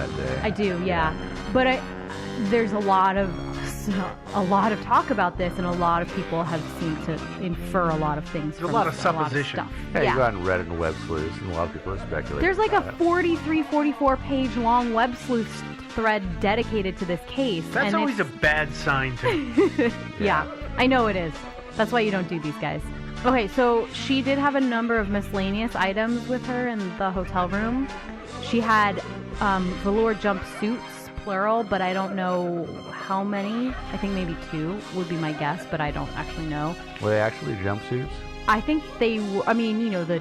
that day. I do, yeah. But there's a lot of talk about this, and a lot of people have seemed to infer a lot There's of things from a lot of this, supposition. stuff. Yeah, you go out and Reddit and Web Sleuths, and a lot of people are speculating. There's like a 44 page long Web Sleuth thread dedicated to this case. That's and always a bad sign to me. Yeah, I know it is. That's why you don't do these, guys. Okay, so she did have a number of miscellaneous items with her in the hotel room. She had velour jumpsuits, plural, but I don't know how many. I think maybe 2 would be my guess, but I don't actually know. Were they actually jumpsuits? I think they were, I mean, you know, the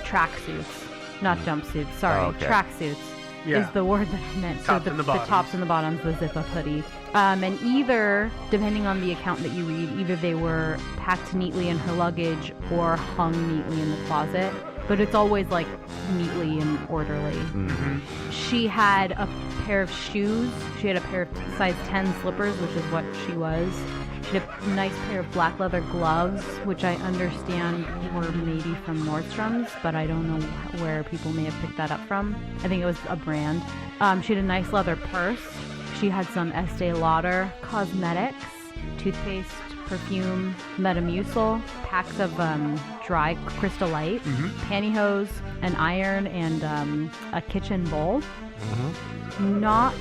tracksuits, not jumpsuits, sorry, okay. tracksuits Yeah. is the word that I meant. Tops so and the the bottoms. tops and the bottoms, the zip-up hoodie. And either, depending on the account that you read, either they were packed neatly in her luggage or hung neatly in the closet. But it's always like neatly and orderly. Mm-hmm. She had a pair of shoes. She had a pair of size 10 slippers, which is what she was. She had a nice pair of black leather gloves, which I understand were maybe from Nordstrom's, but I don't know where people may have picked that up from. I think it was a brand. She had a nice leather purse. She had some Estee Lauder cosmetics, toothpaste, perfume, Metamucil, packs of dry Crystal Light, pantyhose, an iron, and a kitchen bowl. Not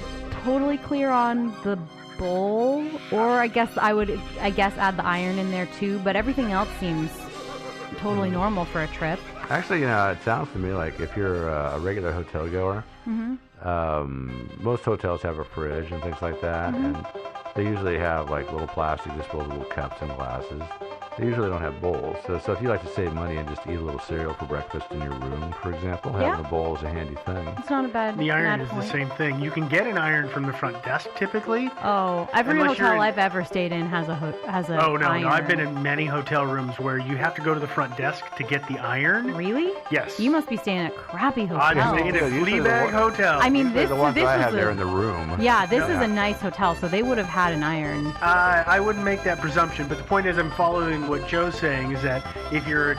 totally clear on the bowl, or I guess add the iron in there too, but everything else seems totally normal for a trip. Actually, you know, it sounds to me like if you're a regular hotel goer, most hotels have a fridge and things like that, and they usually have like little plastic disposable cups and glasses. They usually don't have bowls. So if you like to save money and just eat a little cereal for breakfast in your room, for example, having a bowl is a handy thing. It's not a bad The iron bad is point. the same thing. You can get an iron from the front desk typically. Oh, every Unless you're hotel in- I've ever stayed in has a Oh, no, iron. no. I've been in many hotel rooms where you have to go to the front desk to get the iron. Really? Yes. You must be staying at a crappy hotel. I'm staying in a Usually flea the bag one- hotel. I mean, The ones this that I was have there in the room. yeah, this is a nice hotel, so they would have had an iron. I wouldn't make that presumption, but the point is, I'm following what Joe's saying. Is that if you're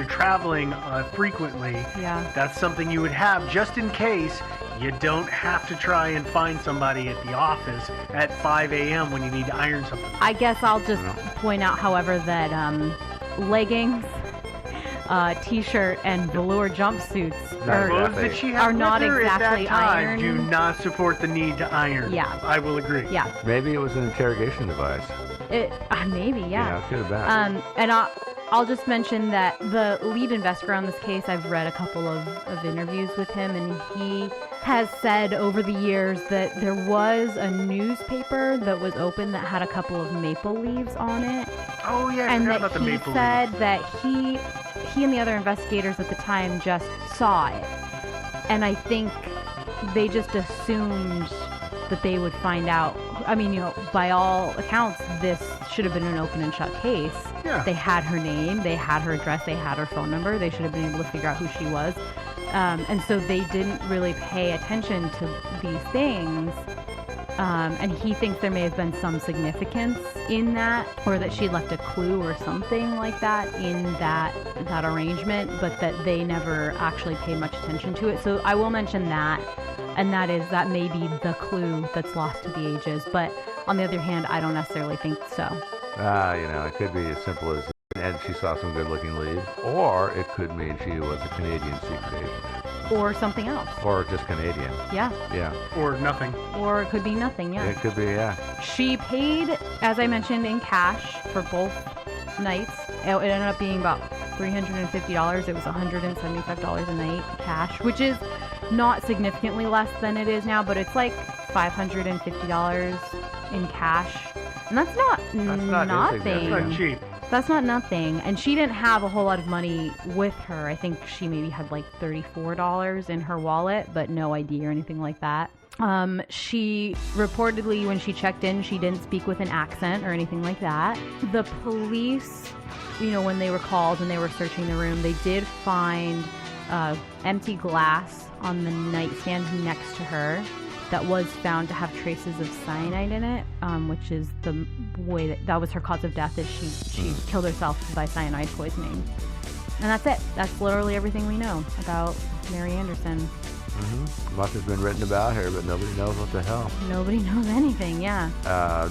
traveling frequently, that's something you would have just in case you don't have to try and find somebody at the office at 5 a.m. when you need to iron something. I guess I'll just point out, however, that leggings, t-shirt, and velour jumpsuits Clothes that she had are with not her exactly at that time iron. do not support the need to iron. Yeah. I will agree. Yeah, Maybe it was an interrogation device. maybe, yeah. Could have been. And I'll just mention that the lead investigator on this case, I've read a couple of interviews with him, and he has said over the years that there was a newspaper that was open that had a couple of maple leaves on it. Oh, yeah, I And forgot that about the he maple said leaves. that he and the other investigators at the time just saw it. And I think they just assumed that they would find out. I mean, you know, by all accounts, this should have been an open and shut case. Yeah. They had her name, they had her address, they had her phone number. They should have been able to figure out who she was. And so they didn't really pay attention to these things. And he thinks there may have been some significance in that, or that she left a clue or something like that in that arrangement, but that they never actually paid much attention to it. So I will mention that, and that may be the clue that's lost to the ages. But on the other hand, I don't necessarily think so. You know, it could be as simple as, and she saw some good-looking leads, or it could mean she was a Canadian secret agent. Or something else. Or just Canadian. Yeah. Yeah. Or nothing. Or it could be nothing, yeah. It could be, yeah. She paid, as I mentioned, in cash for both nights. It ended up being about $350. It was $175 a night cash, which is not significantly less than it is now, but it's like $550 in cash. And that's not nothing. That's not cheap. That's not nothing. And she didn't have a whole lot of money with her. I think she maybe had like $34 in her wallet, but no ID or anything like that. She reportedly, when she checked in, she didn't speak with an accent or anything like that. The police, you know, when they were called and they were searching the room, they did find empty glass on the nightstand next to her that was found to have traces of cyanide in it, which is the way that was her cause of death, is she killed herself by cyanide poisoning. And that's it. That's literally everything we know about Mary Anderson. Much has been written about her, but nobody knows what the hell. Nobody knows anything, yeah.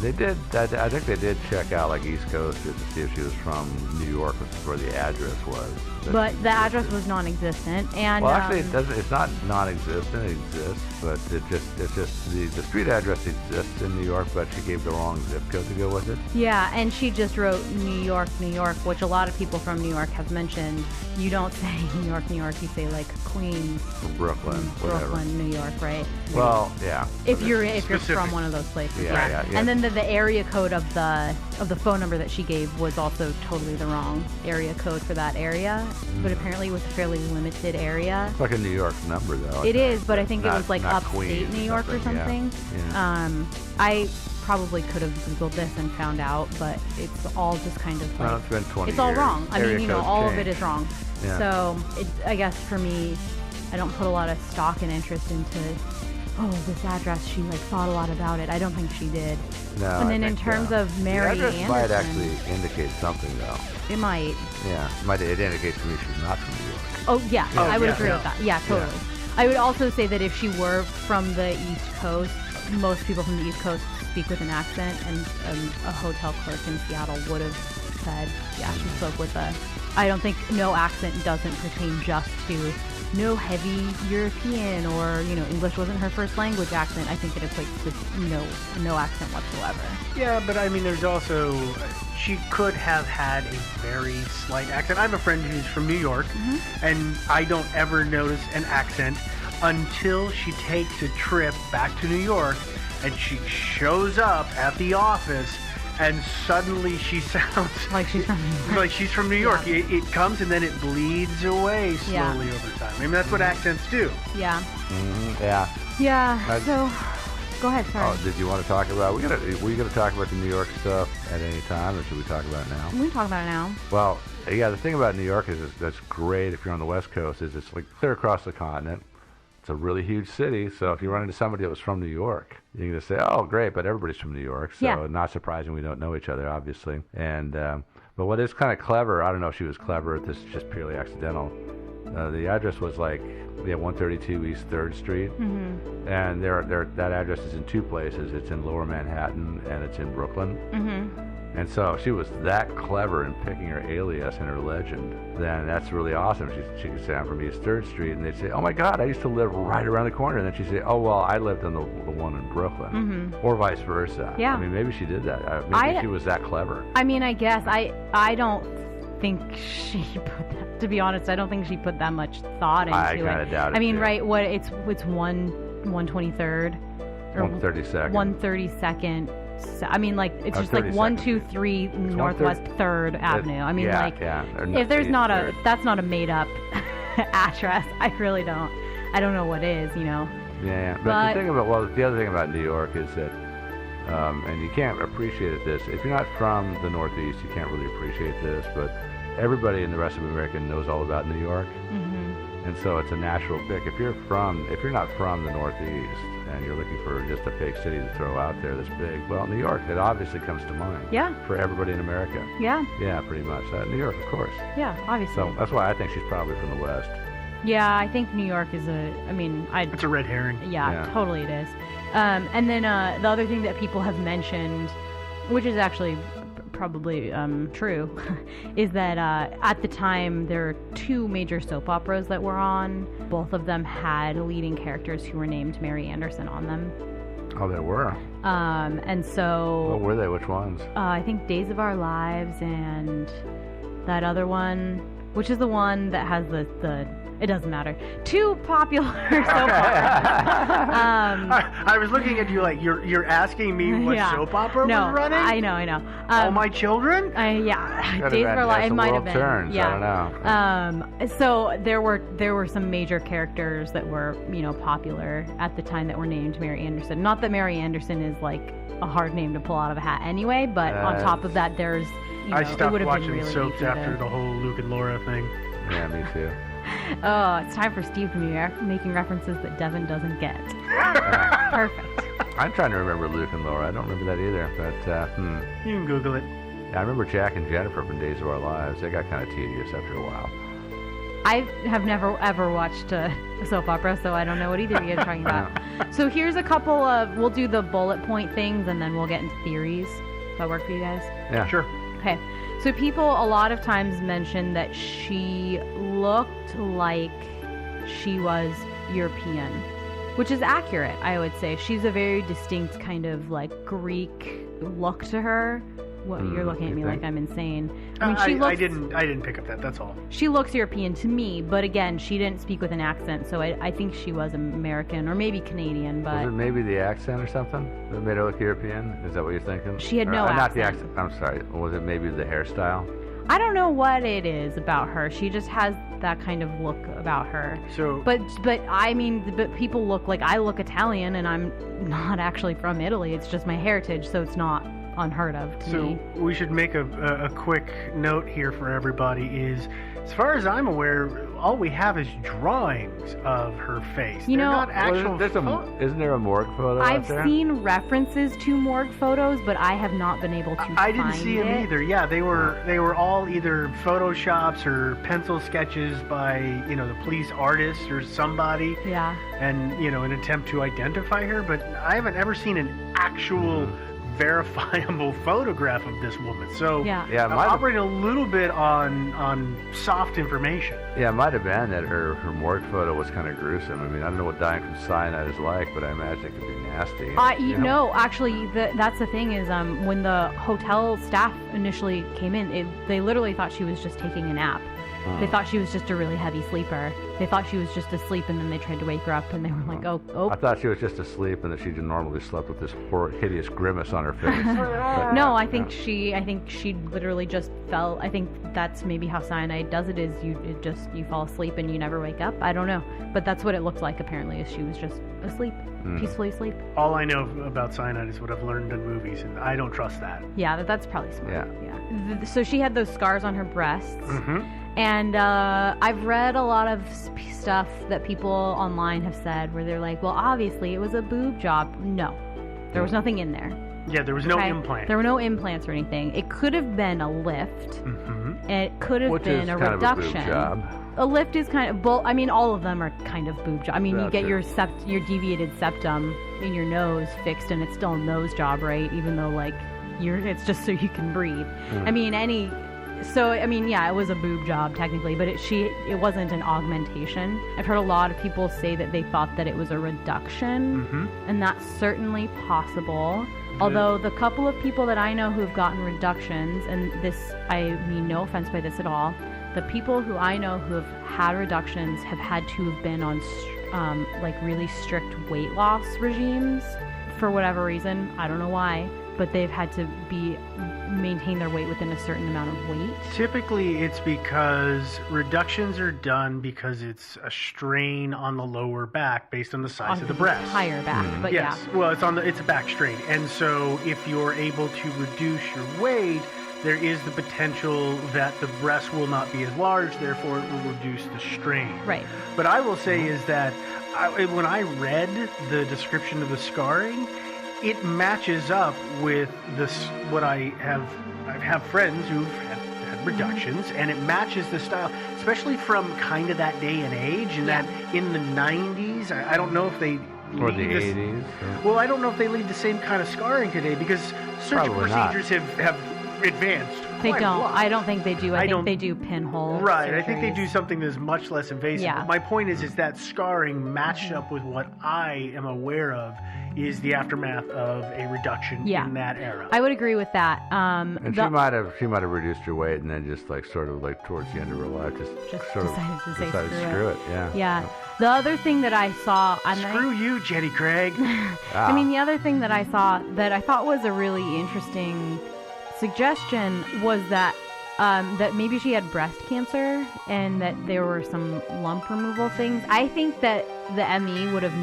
They did. I think they did check out like East Coast to see if she was from New York, which is where the address was. But the address was non-existent, and well, actually, it doesn't. It's not non-existent. It exists, but it's just the street address exists in New York, but she gave the wrong zip code to go with it. Yeah, and she just wrote New York, which a lot of people from New York have mentioned. You don't say New York, you say like Queens, Brooklyn, whatever. Brooklyn, New York, right? Well, yeah. If you're from one of those places, yeah. And then the area code of the phone number that she gave was also totally the wrong area code for that area. But apparently it was a fairly limited area. It's like a New York number, though. It is, but I think it was like upstate Queens, New York or something. Yeah. I probably could have Googled this and found out, but it's all just kind of like... Well, it's been 20 It's all years. wrong. I mean, all of it is wrong. Yeah. So, I guess for me, I don't put a lot of stock and interest into, this address, she like thought a lot about it. I don't think she did. No, and then in terms of Mary the address Anderson... might actually indicate something, though. It might. Yeah, it indicates to me she's not from New York. Oh, yeah, I would agree with that. Yeah, totally. Yeah. I would also say that if she were from the East Coast, most people from the East Coast speak with an accent, and a hotel clerk in Seattle would have said, yeah, she spoke with a... I don't think no accent doesn't pertain just to no heavy European or, English wasn't her first language accent. I think it equates to no accent whatsoever. Yeah, but I mean, there's also... She could have had a very slight accent. I have a friend who's from New York, and I don't ever notice an accent until she takes a trip back to New York, and she shows up at the office, and suddenly she sounds like she's from New York. Like she's from New York. Yeah. It comes and then it bleeds away slowly over time. I mean, that's what accents do. Yeah. Yeah. Yeah. So, go ahead. Sorry. Oh, did you want to talk about? Were you gonna talk about the New York stuff at any time, or should we talk about it now? We can talk about it now. Well, yeah. The thing about New York is that's great if you're on the West Coast. Is it's like clear across the continent. It's a really huge city, so if you run into somebody that was from New York, you're going to say, oh, great, but everybody's from New York, so not surprising we don't know each other, obviously. And but what is kind of clever, I don't know if she was clever, this is just purely accidental, the address was like, 132 East 3rd Street, and that address is in two places. It's in Lower Manhattan, and it's in Brooklyn. And so if she was that clever in picking her alias and her legend, then that's really awesome. She could say, I'm from East 3rd Street, and they'd say, oh my God, I used to live right around the corner. And then she'd say, oh, well, I lived in the one in Brooklyn, or vice versa. Yeah. I mean, maybe she did that. Maybe she was that clever. I mean, I guess. I don't think she put that, to be honest, I don't think she put that much thought into it. I kind of doubt it. I mean, too. right, it's 123rd? Or 132nd. 132nd. I mean, like, it's just like 123 Northwest 3rd Avenue. I mean, if there's that's not a made up address, I really don't. I don't know what is, Yeah, but the other thing about New York is that, and you can't appreciate this, if you're not from the Northeast, you can't really appreciate this, but everybody in the rest of America knows all about New York. And so it's a natural pick. If you're not from the Northeast, and you're looking for just a fake city to throw out there that's big, well, New York, it obviously comes to mind. Yeah. For everybody in America. Yeah. Yeah, pretty much. New York, of course. Yeah, obviously. So that's why I think she's probably from the West. Yeah, I think New York is it's a red herring. Yeah, totally it is. And then the other thing that people have mentioned, which is actually probably true, is that at the time there were two major soap operas that were on. Both of them had leading characters who were named Mary Anderson on them. Oh, there were. And so. What were they? Which ones? I think Days of Our Lives and that other one, which is the one that has the it doesn't matter. Two popular soap operas. I was looking at you like you're asking me what soap opera was running? I know. All My Children? Yeah. Days of Our Lives. It might have been. Turns. Yeah. I don't know. So there were some major characters that were popular at the time that were named Mary Anderson. Not that Mary Anderson is like a hard name to pull out of a hat anyway, but on top of that, there's I stopped watching really soaps after the whole Luke and Laura thing. Yeah, me too. Oh, it's time for Steve to be making references that Devin doesn't get. Perfect. I'm trying to remember Luke and Laura. I don't remember that either, but You can Google it. Yeah, I remember Jack and Jennifer from Days of Our Lives. They got kind of tedious after a while. I have never ever watched a soap opera, so I don't know what either of you are talking about. So here's a couple of, we'll do the bullet point things and then we'll get into theories. Does that work for you guys? Yeah. Sure. Okay. So people a lot of times mention that she looked like she was European, which is accurate, I would say. She's a very distinct kind of like Greek look to her. What, you're looking at me like I'm insane. I mean, she looks, I didn't pick up that. That's all. She looks European to me, but again, she didn't speak with an accent, so I think she was American or maybe Canadian. But was it maybe the accent or something that made her look European? Is that what you're thinking? She had no accent. Not the accent. I'm sorry. Was it maybe the hairstyle? I don't know what it is about her. She just has that kind of look about her. So, but I mean, but people look like I look Italian, and I'm not actually from Italy. It's just my heritage, so it's not unheard of to me. So we should make a quick note here for everybody is, as far as I'm aware, all we have is drawings of her face. You They're know, not actual isn't there a morgue photo I've out there? seen references to morgue photos, but I have not been able to I didn't see them it. either. Yeah, they were all either photoshops or pencil sketches by, the police artist or somebody. Yeah. And, an attempt to identify her, but I haven't ever seen an actual verifiable photograph of this woman. So yeah, I'm operating a little bit on soft information. Yeah, it might have been that her morgue photo was kind of gruesome. I mean, I don't know what dying from cyanide is like, but I imagine it could be nasty. Actually, that's the thing is, when the hotel staff initially came in, they literally thought she was just taking a nap. They thought she was just a really heavy sleeper. They thought she was just asleep, and then they tried to wake her up, and they were like, oh. I thought she was just asleep, and that she normally slept with this poor, hideous grimace on her face. No, I think she literally just fell. I think that's maybe how cyanide does it, is you fall asleep and you never wake up. I don't know. But that's what it looked like, apparently, is she was just asleep, peacefully asleep. All I know about cyanide is what I've learned in movies, and I don't trust that. Yeah, that's probably smart. Yeah. So she had those scars on her breasts. Mm-hmm. And I've read a lot of stuff that people online have said where they're like, well, obviously it was a boob job. No, there was nothing in there. Yeah, there was no implant. There were no implants or anything. It could have been a lift. Mm-hmm. It could have been a reduction. Of a boob job. A lift is kind of, I mean, all of them are kind of boob job. I mean, you get your deviated septum in your nose fixed, and it's still a nose job, right? Even though, like, it's just so you can breathe. I mean, So, I mean, yeah, it was a boob job technically, but it wasn't an augmentation. I've heard a lot of people say that they thought that it was a reduction, and that's certainly possible. Although the couple of people that I know who have gotten reductions, and this, I mean no offense by this at all, the people who I know who have had reductions have had to have been on like really strict weight loss regimes for whatever reason. I don't know why, but they've had to maintain their weight within a certain amount of weight. Typically, it's because reductions are done because it's a strain on the lower back based on the size of the breast. Higher back, but yes. Yeah. Well, it's a back strain, and so if you're able to reduce your weight, there is the potential that the breast will not be as large, therefore it will reduce the strain. Right. But I will say is that when I read the description of the scarring, it matches up with what I have friends who've had reductions, and it matches the style, especially from kind of that day and age, and that in the 90s, I don't know if they or the 80s. Well, I don't know if they lead the same kind of scarring today, because surgical procedures have advanced. They don't. I don't think they do. I think they do pinhole. Right. surgeries. I think they do something that's much less invasive. Yeah. But my point is that scarring matched up with what I am aware of is the aftermath of a reduction in that era. I would agree with that. And she might have reduced her weight and then just sort of towards the end of her life just sort decided of to screw it. Yeah. Yeah. The other thing that I saw, screw you, Jenny Craig. I mean, the other thing that I saw that I thought was a really interesting suggestion was that that maybe she had breast cancer and that there were some lump removal things. I think that the ME would have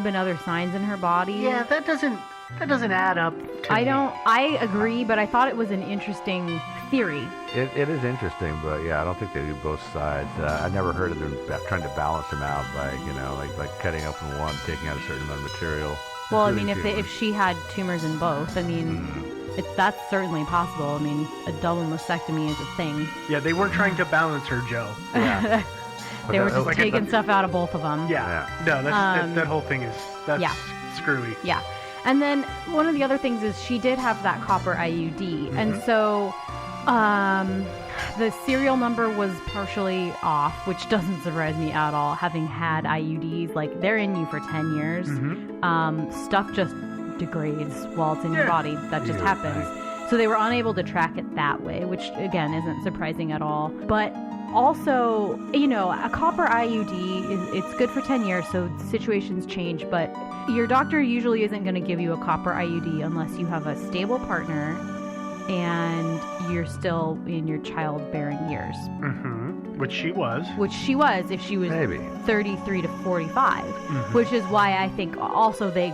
been other signs in her body. Yeah, that doesn't add up to me. I agree, but I thought it was an interesting theory. It is interesting, but yeah, I don't think they do both sides. I never heard of them trying to balance them out by, like cutting up in one, taking out a certain amount of material. Well, I mean, if she had tumors in both, I mean, that's certainly possible. I mean, a double mastectomy is a thing. Yeah, they weren't trying to balance her, Joe. Yeah. They were just taking stuff out of both of them. Yeah. No, that whole thing is screwy. Yeah. And then one of the other things is she did have that copper IUD. Mm-hmm. And so the serial number was partially off, which doesn't surprise me at all, having had IUDs. Like, they're in you for 10 years. Mm-hmm. Stuff just degrades while it's in your body. That just happens. Right. So they were unable to track it that way, which, again, isn't surprising at all. But also, a copper IUD, it's good for 10 years, so situations change, but your doctor usually isn't going to give you a copper IUD unless you have a stable partner and you're still in your childbearing years. Mm-hmm. Which she was if she was maybe 33 to 45, which is why I think also they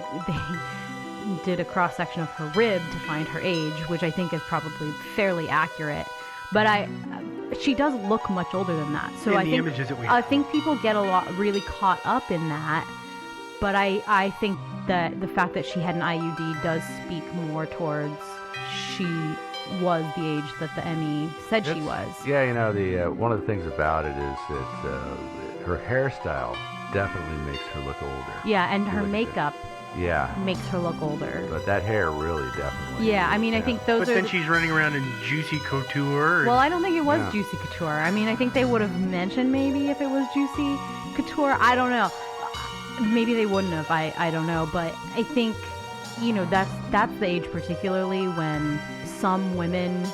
did a cross-section of her rib to find her age, which I think is probably fairly accurate. But she does look much older than that. So I think people get really caught up in that. But I think that the fact that she had an IUD does speak more towards she was the age that the ME said she was. Yeah, the one of the things about it is that her hairstyle definitely makes her look older. Yeah, and her makeup. Yeah. Makes her look older. But that hair really definitely. Yeah, I mean, I think those But then she's running around in Juicy Couture. Well, I don't think it was Juicy Couture. I mean, I think they would have mentioned maybe if it was Juicy Couture. I don't know. Maybe they wouldn't have. I don't know. But I think, that's the age particularly when some women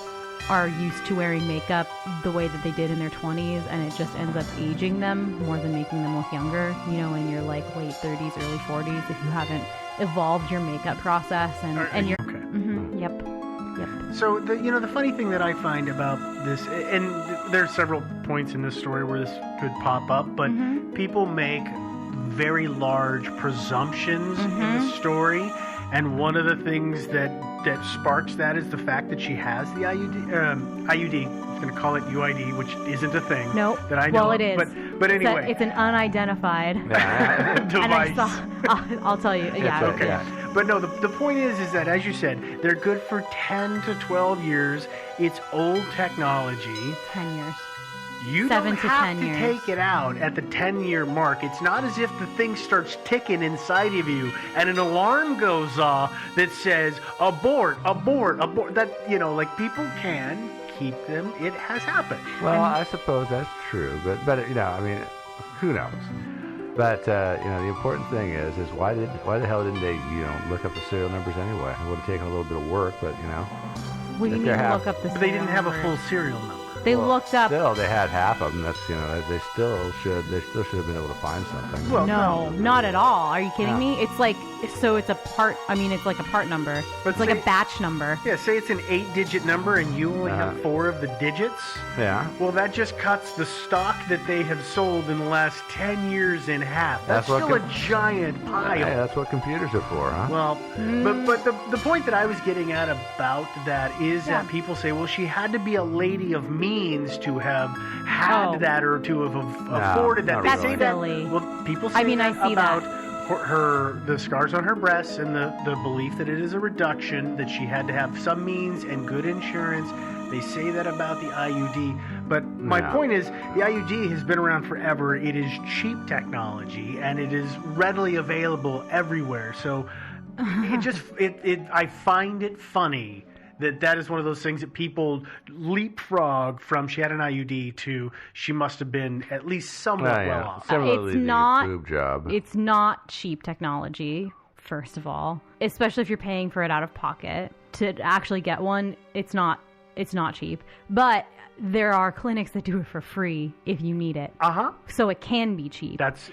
are used to wearing makeup the way that they did in their 20s, and it just ends up aging them more than making them look younger, when you're like late 30s, early 40s, if you haven't evolved your makeup process and you're... Okay. Mm-hmm, yep. So, the funny thing that I find about this, and there's several points in this story where this could pop up, but people make very large presumptions in the story, and one of the things that sparks that is the fact that she has the IUD. I was going to call it UID, which isn't a thing. No. That I know. Well, it is. But anyway, it's an unidentified device. And I'll tell you. Yeah. Okay. Yeah. But no, the point is that, as you said, they're good for 10 to 12 years. It's old technology. 10 years. You 7 don't to have 10 to years. take it out at the 10-year mark. It's not as if the thing starts ticking inside of you and an alarm goes off that says, abort. That, like, people can keep them. It has happened. Well, I suppose that's true. But I mean, who knows? But, the important thing is why the hell didn't they, look up the serial numbers anyway? It would have taken a little bit of work, but, What do you mean look up the serial But they didn't have a number? full serial number. They looked up. Still, they had half of them. That's they still should have been able to find something. Well, no, not at all. Are you kidding me? It's like it's a part. I mean, it's like a part number. But it's like a batch number. Yeah, say it's an 8-digit number and you only have 4 of the digits. Yeah. Well, that just cuts the stock that they have sold in the last 10 years in half. That's still a giant pile. Hey, that's what computers are for, huh? Well, but the point that I was getting at about that is that people say, well, she had to be a lady of means to have had that or to have afforded that. That's They say silly. that. Well, people say I see about that. the scars on her breasts and the belief that it is a reduction, that she had to have some means and good insurance. They say that about the IUD. But my point is, the IUD has been around forever. It is cheap technology, and it is readily available everywhere. So I find it funny that is one of those things that people leapfrog from she had an IUD to she must have been at least somewhat well off. Similarly, It's not boob job. It's not cheap technology, first of all, especially if you're paying for it out of pocket. To actually get one, it's not cheap. But there are clinics that do it for free if you need it. So it can be cheap. This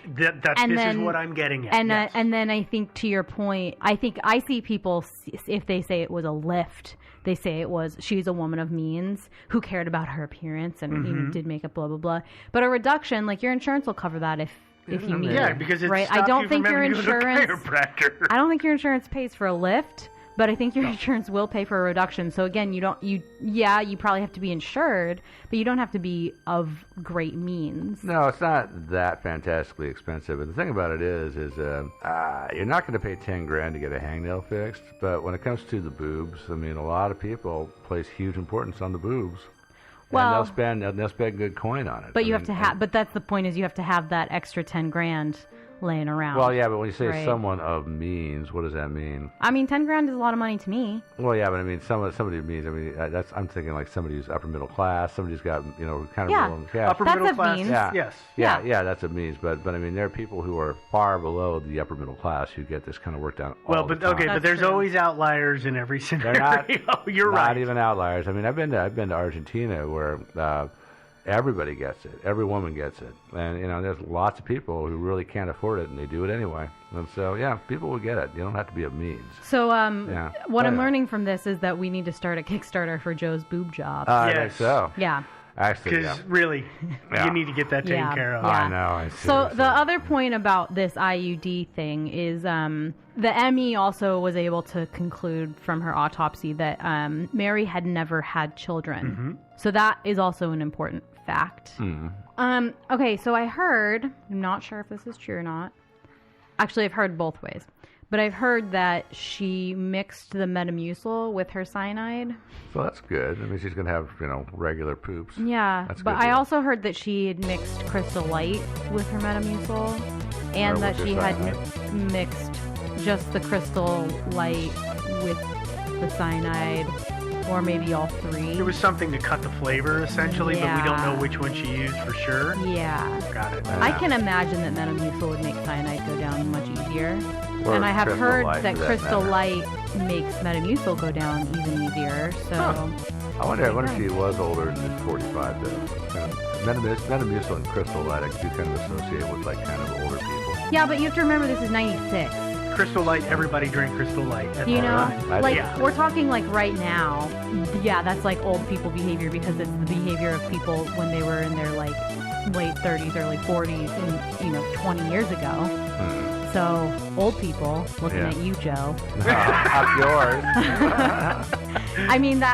is what I'm getting at. And then I think, to your point, I think I see people, if they say it was a lift, they say she's a woman of means who cared about her appearance and even did makeup, blah, blah, blah. But a reduction, like, your insurance will cover that if you need it. Yeah, because it's right. I don't think your insurance. I don't think your insurance pays for a lift, But I think your insurance will pay for a reduction. So again, you probably have to be insured, but you don't have to be of great means. No, it's not that fantastically expensive. But the thing about it is you're not going to pay $10,000 to get a hangnail fixed. But when it comes to the boobs, I mean, a lot of people place huge importance on the boobs. Well, and they'll spend good coin on it. But you have to have. But that's the point, is you have to have that extra $10,000 laying around. Well, yeah, but when you say someone of means, what does that mean? I mean, $10,000 is a lot of money to me. Well, yeah, but I mean, somebody of means. I mean, I'm thinking like somebody who's upper middle class, somebody who's got kind of middle cash. Upper middle class. Means. Yeah. Yes. Yeah, that's a means. But I mean, there are people who are far below the upper middle class who get this kind of work done. Well, but okay, but there's always outliers in every scenario. You're right. Not even outliers. I mean, I've been to Argentina where everybody gets it. Every woman gets it. And, there's lots of people who really can't afford it, and they do it anyway. And so, yeah, people will get it. You don't have to be of means. So what I'm learning from this is that we need to start a Kickstarter for Joe's boob job. I think so. Yeah. Actually, because really, you need to get that taken care of. Yeah. I know. So the other point about this IUD thing is the ME also was able to conclude from her autopsy that Mary had never had children. Mm-hmm. So that is also an important fact. Mm. Okay, so I heard, I'm not sure if this is true or not. Actually, I've heard both ways. But I've heard that she mixed the Metamucil with her cyanide. So that's good. I mean, she's going to have, regular poops. Yeah, that's but I also heard that she had mixed Crystal Light with her Metamucil, and that she had mixed just the Crystal Light with the cyanide, or maybe all three. It was something to cut the flavor, essentially, but we don't know which one she used for sure. Yeah. Got it. I can imagine that Metamucil would make cyanide go down much easier. Or and I have heard that Crystal matter. Light makes Metamucil go down even easier. So I wonder if she was older than 45, though. Metamucil and Crystal Light, I do kind of associate with, kind of older people. Yeah, but you have to remember this is 96. Crystal Light, everybody drank Crystal Light. We're talking right now. Yeah, that's old people behavior, because it's the behavior of people when they were in their late 30s, early 40s, and 20 years ago. So old people looking at you, Joe. Up yours. I mean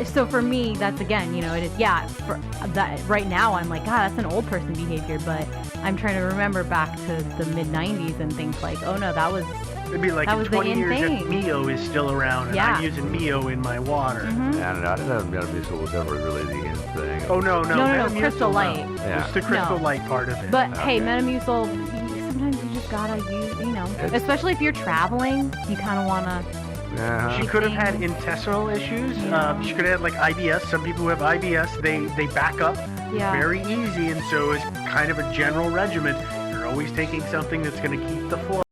so for me, that's again, it is. Yeah, for that right now, I'm like, God, that's an old person behavior. But I'm trying to remember back to the mid '90s and think oh no, that was. It'd be like in 20 years if Mio is still around, and I'm using Mio in my water. Mm-hmm. Yeah, I don't know if Metamucil was ever really the in thing. Oh, no, Crystal Light. Yeah. It's the Crystal Light part of it. But hey, Metamucil, sometimes you just gotta use, especially if you're traveling, you kind of want to. Yeah. She could have had intestinal issues. Yeah. She could have had IBS. Some people who have IBS, they back up very easy, and so it's kind of a general regimen. You're always taking something that's going to keep the flow.